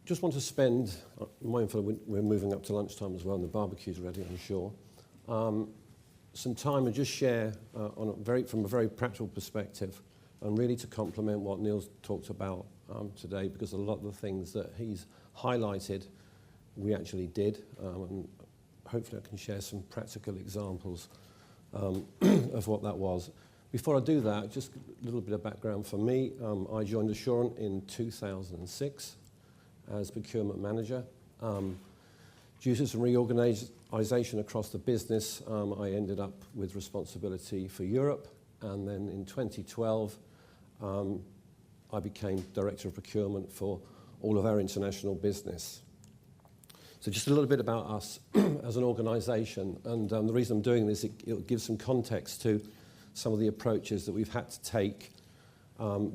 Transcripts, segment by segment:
just want to spend, mindful we're moving up to lunchtime as well, and the barbecue's ready, I'm sure, some time and just share from a very practical perspective, and really to complement what Neil's talked about today, because a lot of the things that he's highlighted, we actually did, and hopefully I can share some practical examples of what that was. Before I do that, just a little bit of background for me. I joined Assurant in 2006 as procurement manager. Due to some reorganisation across the business, I ended up with responsibility for Europe, and then in 2012 I became Director of Procurement for all of our international business. So just a little bit about us as an organisation, and the reason I'm doing this, it'll give some context to some of the approaches that we've had to take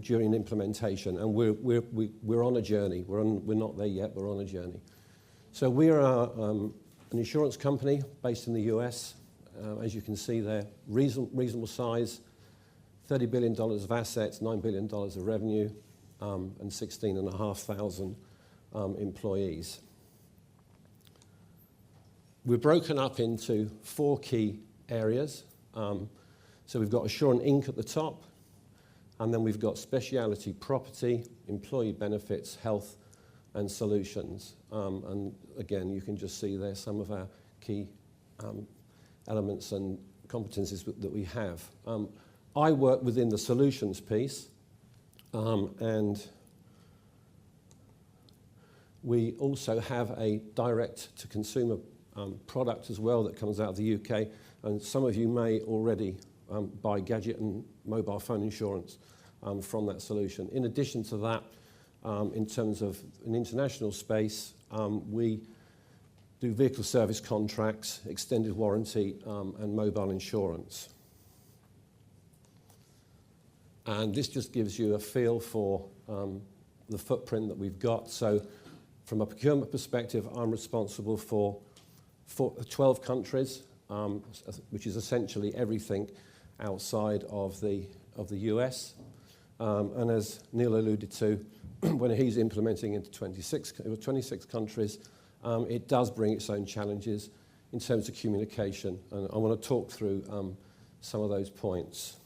during implementation, and we're on a journey. We're not there yet. We're on a journey. So we are an insurance company based in the US. As you can see there, reasonable size, $30 billion of assets, $9 billion of revenue, and 16,500 employees. We're broken up into 4 key areas. So we've got Assurant Inc. at the top, and then we've got specialty property, employee benefits, health, and solutions. And again, you can just see there some of our key elements and competencies that we have. I work within the solutions piece, and we also have a direct-to-consumer product as well that comes out of the UK, and some of you may already buy gadget and mobile phone insurance from that solution. In addition to that, in terms of an international space, we do vehicle service contracts, extended warranty, and mobile insurance. And this just gives you a feel for the footprint that we've got. So from a procurement perspective, I'm responsible for 12 countries, which is essentially everything outside of the US. And as Neil alluded to, when he's implementing into 26 countries, it does bring its own challenges in terms of communication. And I want to talk through some of those points.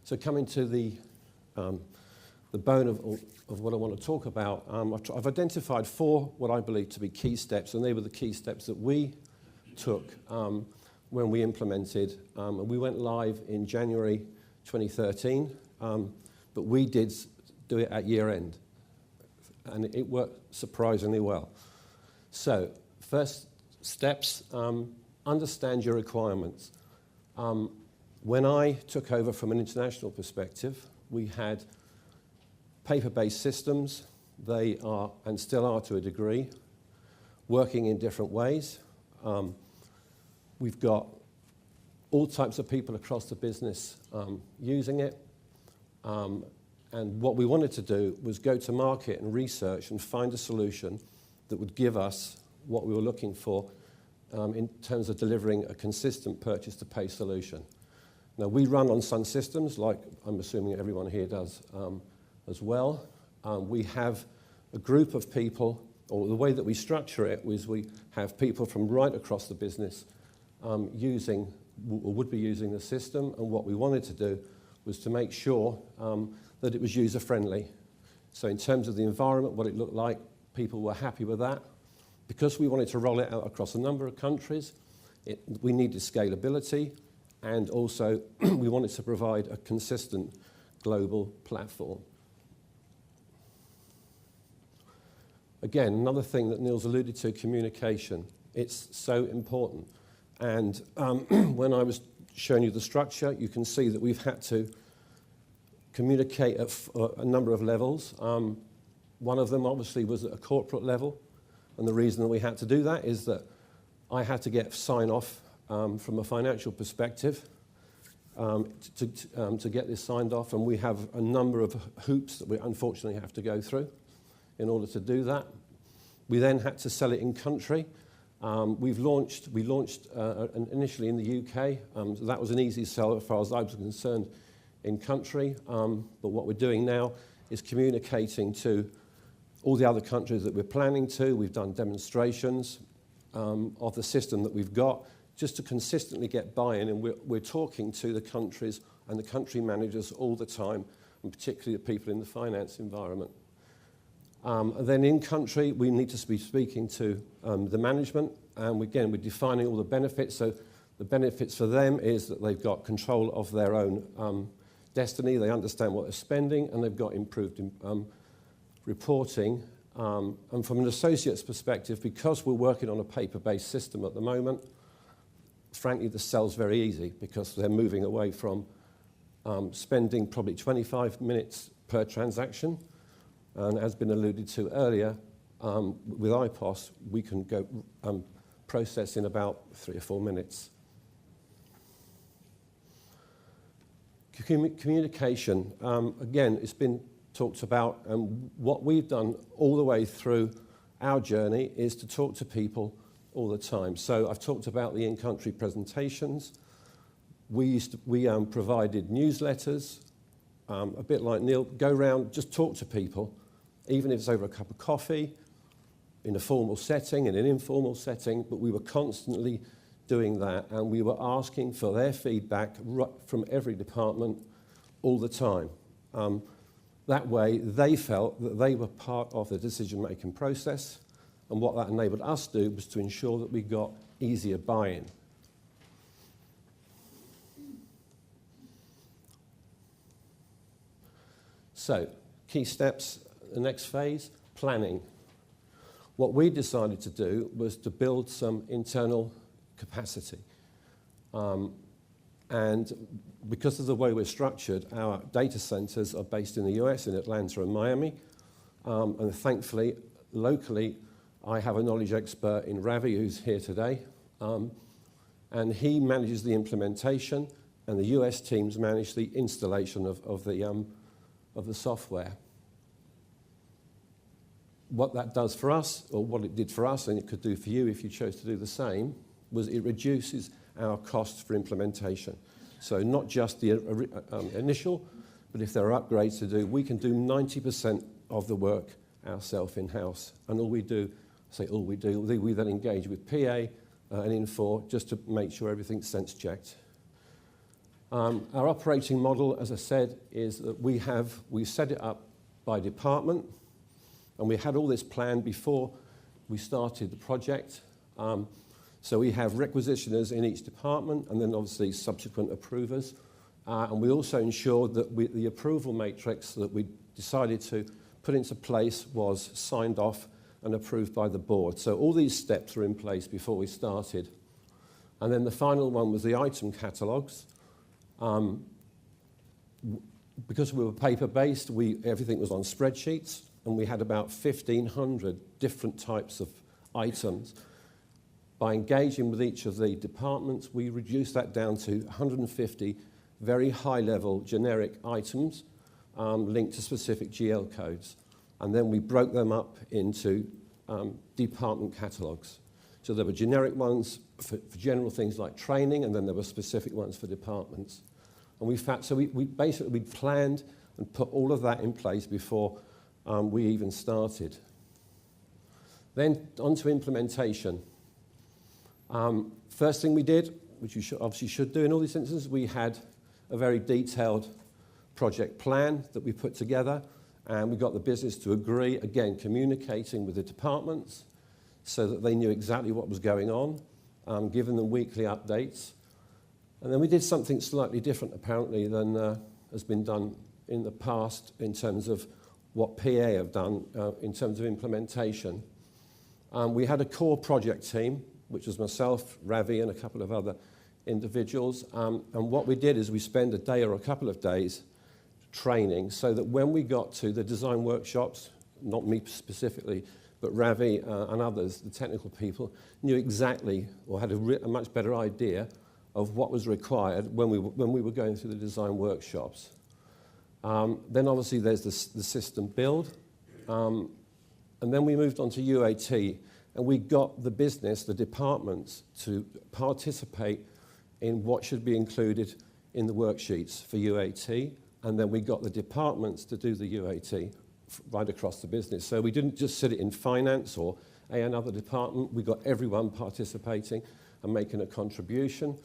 So coming to the bone of what I want to talk about, I've identified 4 what I believe to be key steps, and they were the key steps that we took when we implemented. And we went live in January 2013, but we did do it at year end, and it worked surprisingly well. So first steps, understand your requirements. When I took over from an international perspective, we had paper-based systems. They are, and still are to a degree, working in different ways. We've got all types of people across the business using it. And what we wanted to do was go to market and research and find a solution that would give us what we were looking for in terms of delivering a consistent purchase-to-pay solution. Now, we run on Sun Systems, like I'm assuming everyone here does as well. We have a group of people, or the way that we structure it is we have people from right across the business using, or would be using the system, and what we wanted to do was to make sure that it was user-friendly. So in terms of the environment, what it looked like, people were happy with that. Because we wanted to roll it out across a number of countries, we needed scalability, and also we wanted to provide a consistent global platform. Again, another thing that Neil's alluded to, communication. It's so important. And when I was showing you the structure, you can see that we've had to communicate at a number of levels. One of them, obviously, was at a corporate level. And the reason that we had to do that is that I had to get sign-off from a financial perspective to get this signed off. And we have a number of hoops that we unfortunately have to go through in order to do that. We then had to sell it in country. We launched initially in the UK. So that was an easy sell as far as I was concerned in country. But what we're doing now is communicating to all the other countries that we're planning to. We've done demonstrations of the system that we've got just to consistently get buy-in, and we're talking to the countries and the country managers all the time, and particularly the people in the finance environment. And then in country, we need to be speaking to the management, and again, we're defining all the benefits. So the benefits for them is that they've got control of their own destiny, they understand what they're spending, and they've got improved reporting. And from an associate's perspective, because we're working on a paper-based system at the moment, frankly, the sell's very easy because they're moving away from spending probably 25 minutes per transaction. And as been alluded to earlier, with iPOS, we can go process in about 3 or 4 minutes. Communication, again, it's been talked about, and what we've done all the way through our journey is to talk to people all the time. So I've talked about the in-country presentations. We provided newsletters, a bit like Neil, go around, just talk to people, even if it's over a cup of coffee, in a formal setting, in an informal setting, but we were constantly doing that, and we were asking for their feedback from every department all the time. That way, they felt that they were part of the decision-making process, and what that enabled us to do was to ensure that we got easier buy-in. So, key steps, the next phase, planning. What we decided to do was to build some internal capacity. And because of the way we're structured, our data centers are based in the US, in Atlanta and Miami. And thankfully, locally, I have a knowledge expert in Ravi who's here today. And he manages the implementation, and the US teams manage the installation of the software. What that does for us, or what it did for us, and it could do for you if you chose to do the same, was it reduces our costs for implementation. So not just the initial, but if there are upgrades to do, we can do 90% of the work ourselves in-house. And we then engage with PA and Infor just to make sure everything's sense checked. Our operating model, as I said, is that we set it up by department, and we had all this planned before we started the project. So we have requisitioners in each department, and then obviously subsequent approvers. And we also ensured that the approval matrix that we decided to put into place was signed off and approved by the board. So all these steps were in place before we started. And then the final one was the item catalogues. Because we were paper-based, everything was on spreadsheets, and we had about 1,500 different types of items. By engaging with each of the departments, we reduced that down to 150 very high-level generic items linked to specific GL codes. And then we broke them up into department catalogues. So there were generic ones for general things like training, and then there were specific ones for departments. And we basically planned and put all of that in place before we even started. Then on to implementation. First thing we did, which you obviously should do in all these instances, we had a very detailed project plan that we put together, and we got the business to agree, again, communicating with the departments so that they knew exactly what was going on, giving them weekly updates. And then we did something slightly different, apparently, than has been done in the past in terms of what PA have done in terms of implementation. We had a core project team, which was myself, Ravi, and a couple of other individuals. And what we did is we spent a day or a couple of days training so that when we got to the design workshops, not me specifically, but Ravi and others, the technical people, knew exactly or had a much better idea of what was required when we were going through the design workshops. Then obviously there's the system build. And then we moved on to UAT, and we got the business, the departments, to participate in what should be included in the worksheets for UAT, and then we got the departments to do the UAT right across the business. So we didn't just sit it in finance or another department. We got everyone participating and making a contribution.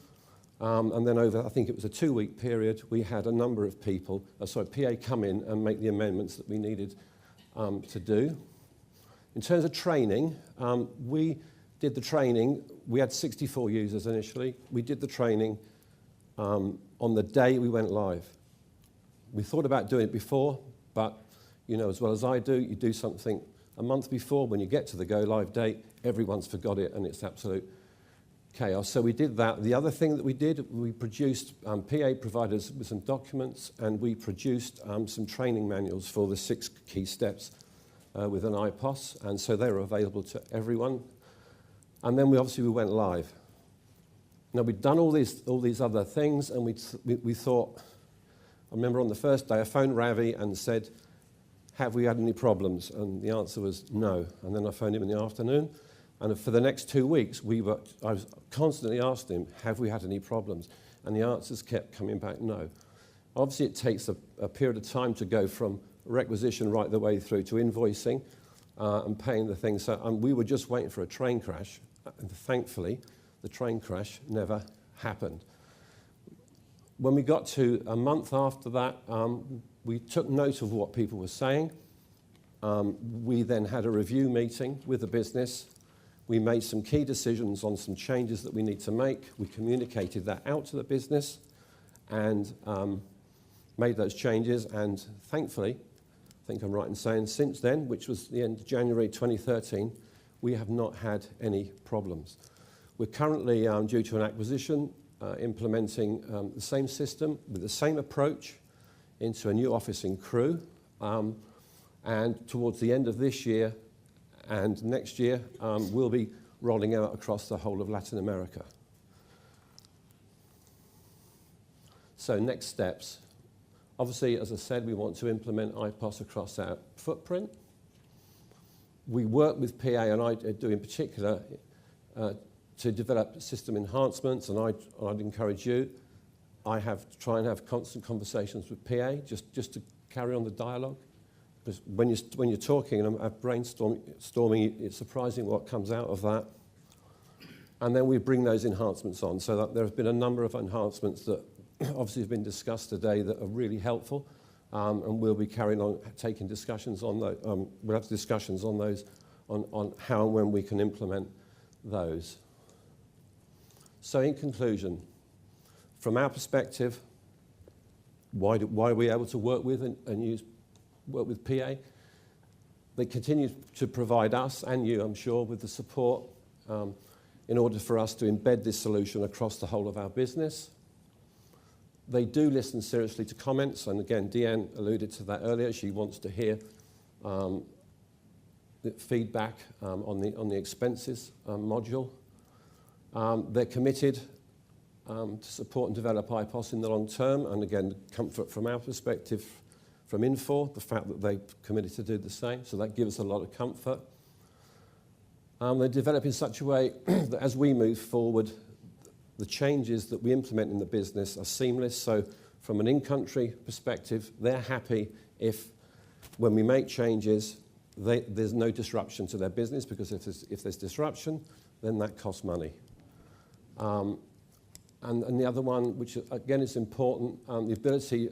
And then over, I think it was a 2-week period, we had a number of people, PA come in and make the amendments that we needed to do. In terms of training, we did the training. We had 64 users initially. We did the training on the day we went live. We thought about doing it before, but you know as well as I do, you do something a month before, when you get to the go live date, everyone's forgot it and it's absolute chaos. So we did that. The other thing that we did, we produced, PA provided us with some documents, and we produced some training manuals for the 6 key steps with an iPOS, and so they were available to everyone. And then we went live. Now we'd done all these other things, and we thought, I remember on the first day I phoned Ravi and said, have we had any problems? And the answer was no. And then I phoned him in the afternoon, and for the next 2 weeks I was constantly asking him, have we had any problems? And the answers kept coming back no. Obviously it takes a period of time to go from requisition right the way through to invoicing and paying the things. So we were just waiting for a train crash, and thankfully the train crash never happened. When we got to a month after that, we took note of what people were saying. We then had a review meeting with the business. We made some key decisions on some changes that we need to make. We communicated that out to the business and made those changes. And thankfully, I think I'm right in saying, since then, which was the end of January 2013, we have not had any problems. We're currently, due to an acquisition, implementing the same system with the same approach into a new office in Crewe. And towards the end of this year and next year, we'll be rolling out across the whole of Latin America. So next steps. Obviously, as I said, we want to implement iPOS across our footprint. We work with PA, and I do in particular, to develop system enhancements, and I'd encourage you. Try and have constant conversations with PA, just to carry on the dialogue. Because when you're talking and I'm brainstorming, it's surprising what comes out of that. And then we bring those enhancements on. So that there have been a number of enhancements that obviously have been discussed today that are really helpful, and we'll be carrying on taking discussions on those. We'll have discussions on those, on how and when we can implement those. So in conclusion, from our perspective, why are we able to work with and work with PA? They continue to provide us and you, I'm sure, with the support in order for us to embed this solution across the whole of our business. They do listen seriously to comments, and again, Deanne alluded to that earlier. She wants to hear the feedback on the expenses module. They're committed to support and develop iPOS in the long term, and again, comfort from our perspective from Infor, the fact that they've committed to do the same, so that gives us a lot of comfort. They develop in such a way that as we move forward, the changes that we implement in the business are seamless. So from an in-country perspective, they're happy if, when we make changes, there's no disruption to their business, because if there's disruption, then that costs money. And the other one, which again is important, the ability,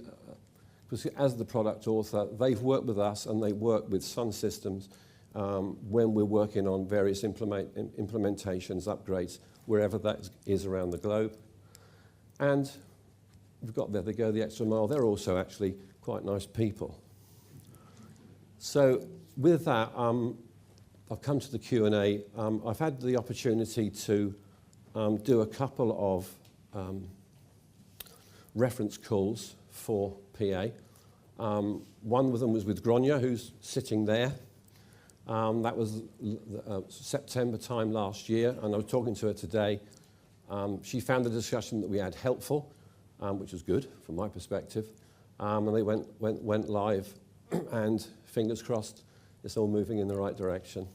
because as the product author, they've worked with us and they work with Sun Systems when we're working on various implementations, upgrades, wherever that is around the globe. And we've got there, they go the extra mile. They're also actually quite nice people. So with that, I've come to the Q&A. I've had the opportunity to do a couple of reference calls for PA. One of them was with Gronya, who's sitting there. That was September time last year, and I was talking to her today. She found the discussion that we had helpful, which was good from my perspective. And they went live, and fingers crossed, it's all moving in the right direction.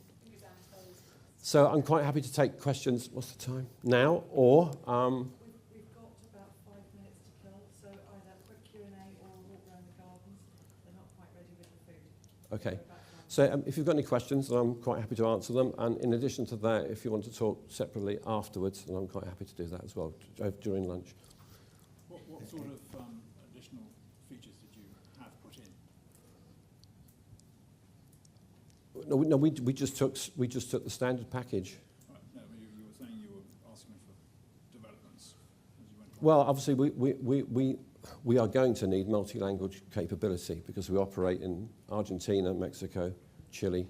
So I'm quite happy to take questions. What's the time? Now, or... We've got about 5 minutes to kill, so either quick Q&A or walk around the gardens. They're not quite ready with the food. Okay. So if you've got any questions, I'm quite happy to answer them. And in addition to that, if you want to talk separately afterwards, then I'm quite happy to do that as well during lunch. What sort of additional features did you have put in? No, we just took the standard package. Right. No, but you were saying you were asking for developments as you went along. Well, obviously we are going to need multi-language capability because we operate in Argentina, Mexico, Chile,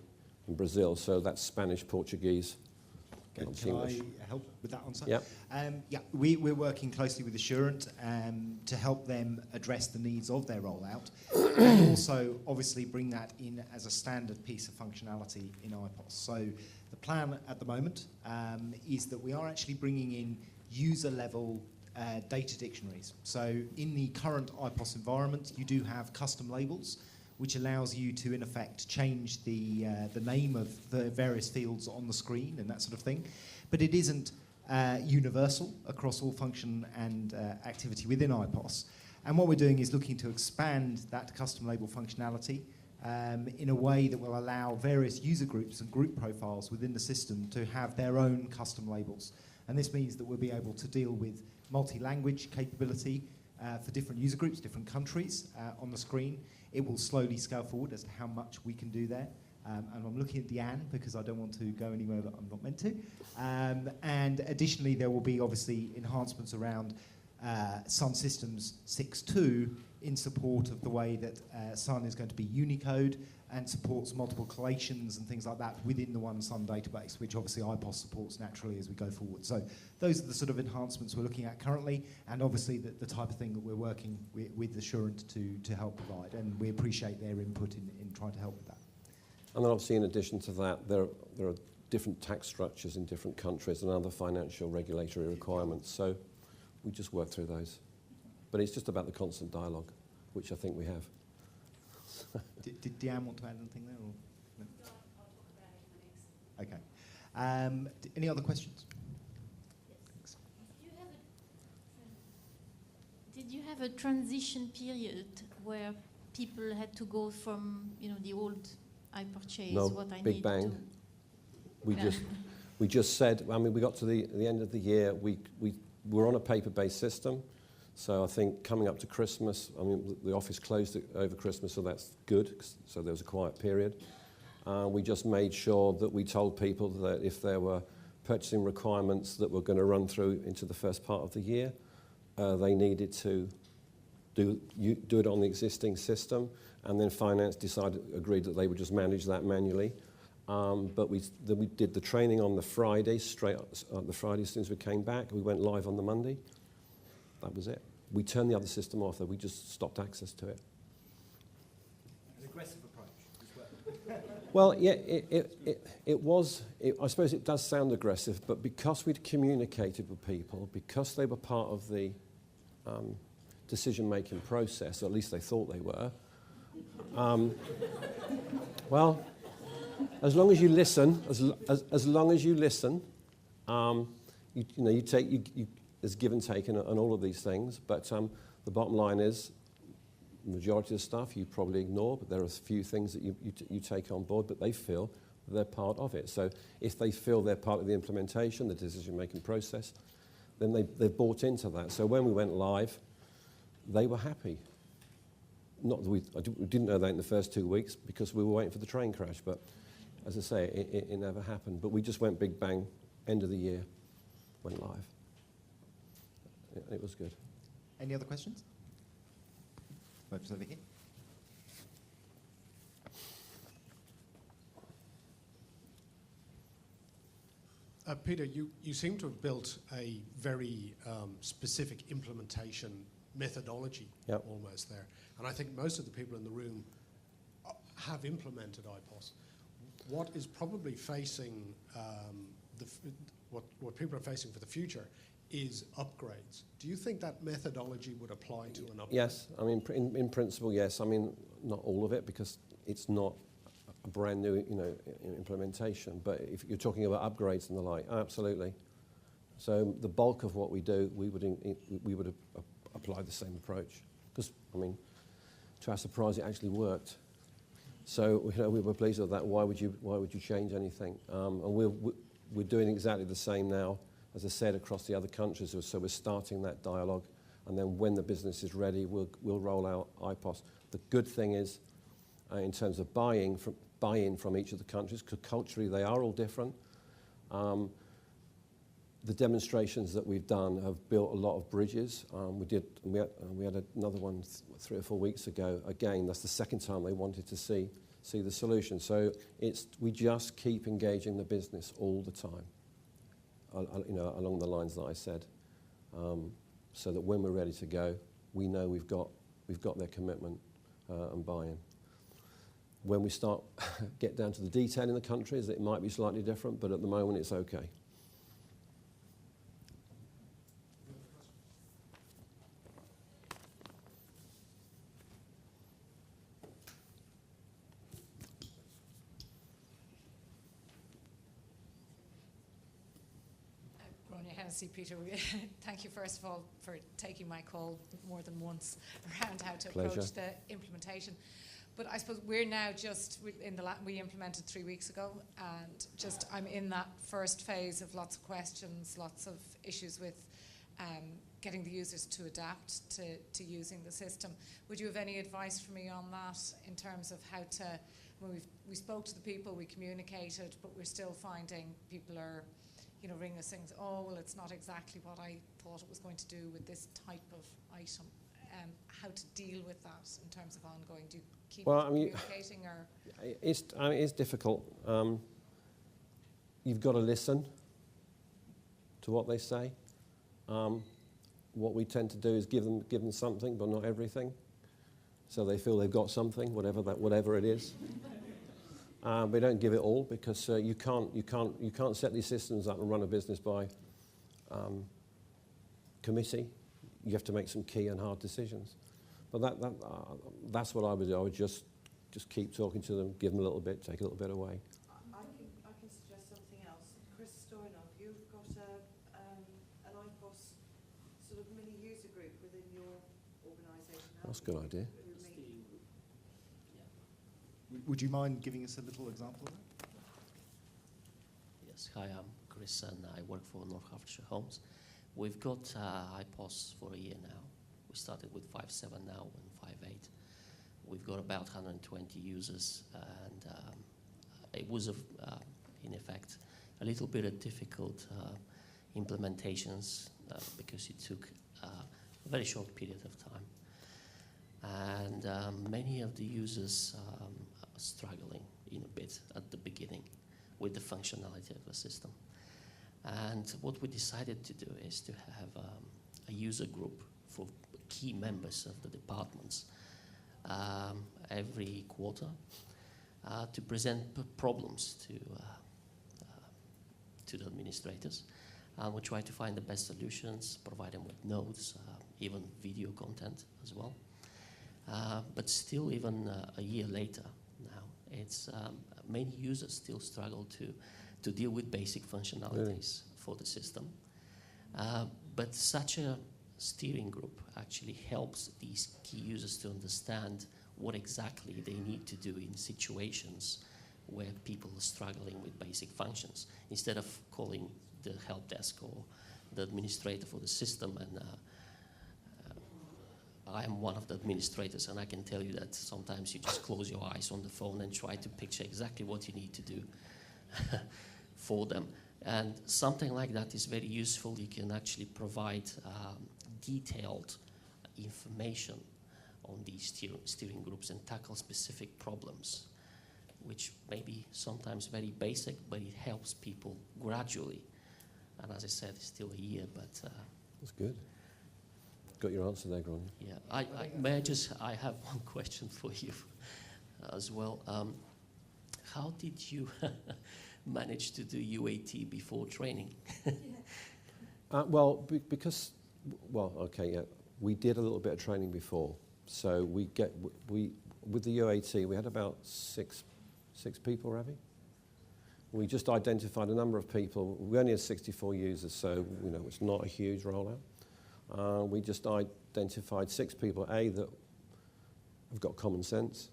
and Brazil. So that's Spanish, Portuguese. Can English. I help with that answer? Yeah. We're working closely with Assurant to help them address the needs of their rollout and also obviously bring that in as a standard piece of functionality in iPOS. So the plan at the moment is that we are actually bringing in user-level data dictionaries. So in the current iPOS environment, you do have custom labels, which allows you to, in effect, change the name of the various fields on the screen and that sort of thing. But it isn't universal across all function and activity within iPOS. And what we're doing is looking to expand that custom label functionality in a way that will allow various user groups and group profiles within the system to have their own custom labels. And this means that we'll be able to deal with multi-language capability for different user groups, different countries on the screen. It will slowly scale forward as to how much we can do there. And I'm looking at Deanne because I don't want to go anywhere that I'm not meant to. And additionally, there will be obviously enhancements around Sun Systems 6.2 in support of the way that Sun is going to be Unicode and supports multiple collations and things like that within the one Sun database, which obviously iPOS supports naturally as we go forward. So those are the sort of enhancements we're looking at currently, and obviously the type of thing that we're working with Assurant to help provide, and we appreciate their input in trying to help with that. And then obviously in addition to that, there are different tax structures in different countries and other financial regulatory requirements. So we just work through those. But it's just about the constant dialogue, which I think we have. Did Deanne want to add anything there? Or? No? I'll talk about it in the next. Okay. Any other questions? Yes. Did you have a transition period where people had to go from, the old I purchase, No, what I big need bang. to... We just said, we got to the end of the year, we were on a paper-based system. So I think coming up to Christmas, the office closed over Christmas, so that's good. So there was a quiet period. We just made sure that we told people that if there were purchasing requirements that were going to run through into the first part of the year, they needed to do it on the existing system. And then finance agreed that they would just manage that manually. But we did the training on the Friday, straight on the Friday as soon as we came back. We went live on the Monday. That was it. We turned the other system off, though. We just stopped access to it. An aggressive approach as well. Well, yeah, it was. I suppose it does sound aggressive, but because we'd communicated with people, because they were part of the decision-making process, or at least they thought they were, well, as long as you listen, as long as you listen, you take. There's give and take and all of these things, but the bottom line is the majority of the stuff you probably ignore, but there are a few things that you take on board, but they feel they're part of it. So if they feel they're part of the implementation, the decision-making process, then they've bought into that. So when we went live, they were happy. Not that we didn't know that in the first 2 weeks because we were waiting for the train crash, but as I say, it never happened. But we just went big bang, end of the year, went live. It was good. Any other questions? Over here. Peter, you seem to have built a very specific implementation methodology almost there. And I think most of the people in the room have implemented iPOS. What is probably facing, what people are facing for the future is upgrades. Do you think that methodology would apply to an upgrade? Yes, in principle, yes. Not all of it because it's not a brand new, implementation. But if you're talking about upgrades and the like, absolutely. So the bulk of what we do, we would apply the same approach because, to our surprise, it actually worked. So we were pleased with that. Why would you change anything? And we're doing exactly the same now, as I said, across the other countries. So we're starting that dialogue, and then when the business is ready, we'll roll out iPOS. The good thing is, in terms of buy-in from each of the countries, because culturally they are all different. The demonstrations that we've done have built a lot of bridges. We had another one 3 or 4 weeks ago. Again, that's the second time they wanted to see the solution. So we just keep engaging the business all the time, along the lines that I said, so that when we're ready to go, we know we've got their commitment and buy-in. When we get down to the detail in the countries, it might be slightly different, but at the moment it's okay. Peter, thank you first of all for taking my call more than once around how to Pleasure. approach the implementation. But I suppose we're now just we implemented 3 weeks ago, and I'm in that first phase of lots of questions, lots of issues with getting the users to adapt to using the system. Would you have any advice for me on that in terms of how to? When we spoke to the people, we communicated, but we're still finding people are, ring us saying, oh, well, it's not exactly what I thought it was going to do with this type of item. How to deal with that in terms of ongoing? Do you keep communicating? It's difficult. You've got to listen to what they say. What we tend to do is give them something, but not everything, so they feel they've got something, whatever it is. We don't give it all, because you can't set these systems up and run a business by committee. You have to make some key and hard decisions. But that's what I would do. I would just keep talking to them, give them a little bit, take a little bit away. I can suggest something else. Chris Stoyanov, you've got an iPOS sort of mini user group within your organisation. That's a good idea. Would you mind giving us a little example of that? Yes, hi, I'm Chris and I work for North Hertfordshire Homes. We've got iPOS for a year now. We started with 5.7 now and 5.8. We've got about 120 users, and it was, in effect, a little bit of difficult implementations because it took a very short period of time. And many of the users are struggling in a bit at the beginning with the functionality of the system. And what we decided to do is to have a user group for key members of the departments every quarter to present problems to the administrators. And we try to find the best solutions, provide them with notes, even video content as well. But still, even a year later now, it's many users still struggle to deal with basic functionalities for the system. But such a steering group actually helps these key users to understand what exactly they need to do in situations where people are struggling with basic functions, instead of calling the help desk or the administrator for the system. And I am one of the administrators, and I can tell you that sometimes you just close your eyes on the phone and try to picture exactly what you need to do for them. And something like that is very useful. You can actually provide detailed information on these steering groups and tackle specific problems, which may be sometimes very basic, but it helps people gradually. And as I said, it's still a year, but... That's good. Got your answer there, Gron. Yeah, I have one question for you as well. How did you manage to do UAT before training? We did a little bit of training before. So with the UAT, we had about six people, Ravi. We just identified a number of people. We only had 64 users, so it's not a huge rollout. We just identified 6 people, that have got common sense,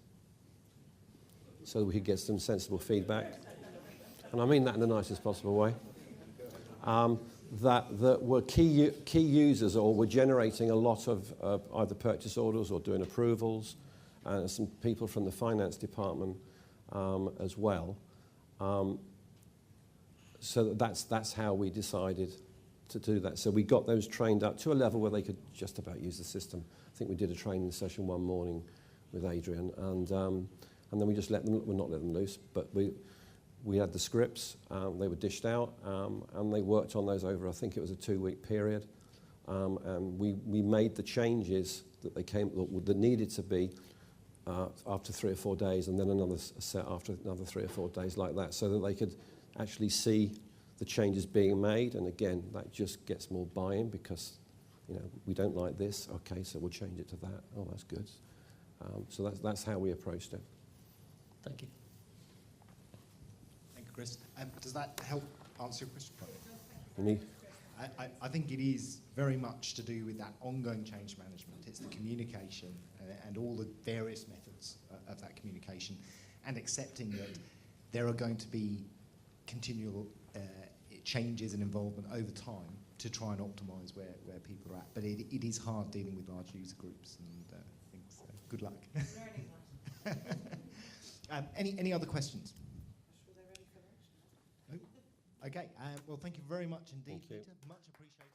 so that we could get some sensible feedback. And I mean that in the nicest possible way. That were key users or were generating a lot of either purchase orders or doing approvals, and some people from the finance department as well. So that's how we decided to do that. So we got those trained up to a level where they could just about use the system. I think we did a training session one morning with Adrian, and then we just let them, well, not let them loose, but we had the scripts, they were dished out, and they worked on those over, I think it was a 2-week period, and we made the changes that needed to be after 3 or 4 days, and then another set after another 3 or 4 days like that, so that they could actually see the changes being made. And again, that just gets more buy-in, because we don't like this, okay, so we'll change it to that. Oh, that's good. So that's how we approached it. Thank you. Thank you, Chris. Does that help answer your question? Me? I think it is very much to do with that ongoing change management. It's the communication and all the various methods of that communication, and accepting that there are going to be continual changes and involvement over time to try and optimise where people are at. But it is hard dealing with large user groups, and I think so. Good luck. Any other questions? Are they ready for action? Okay. Well, thank you very much indeed, Thank you. Peter. Much appreciated.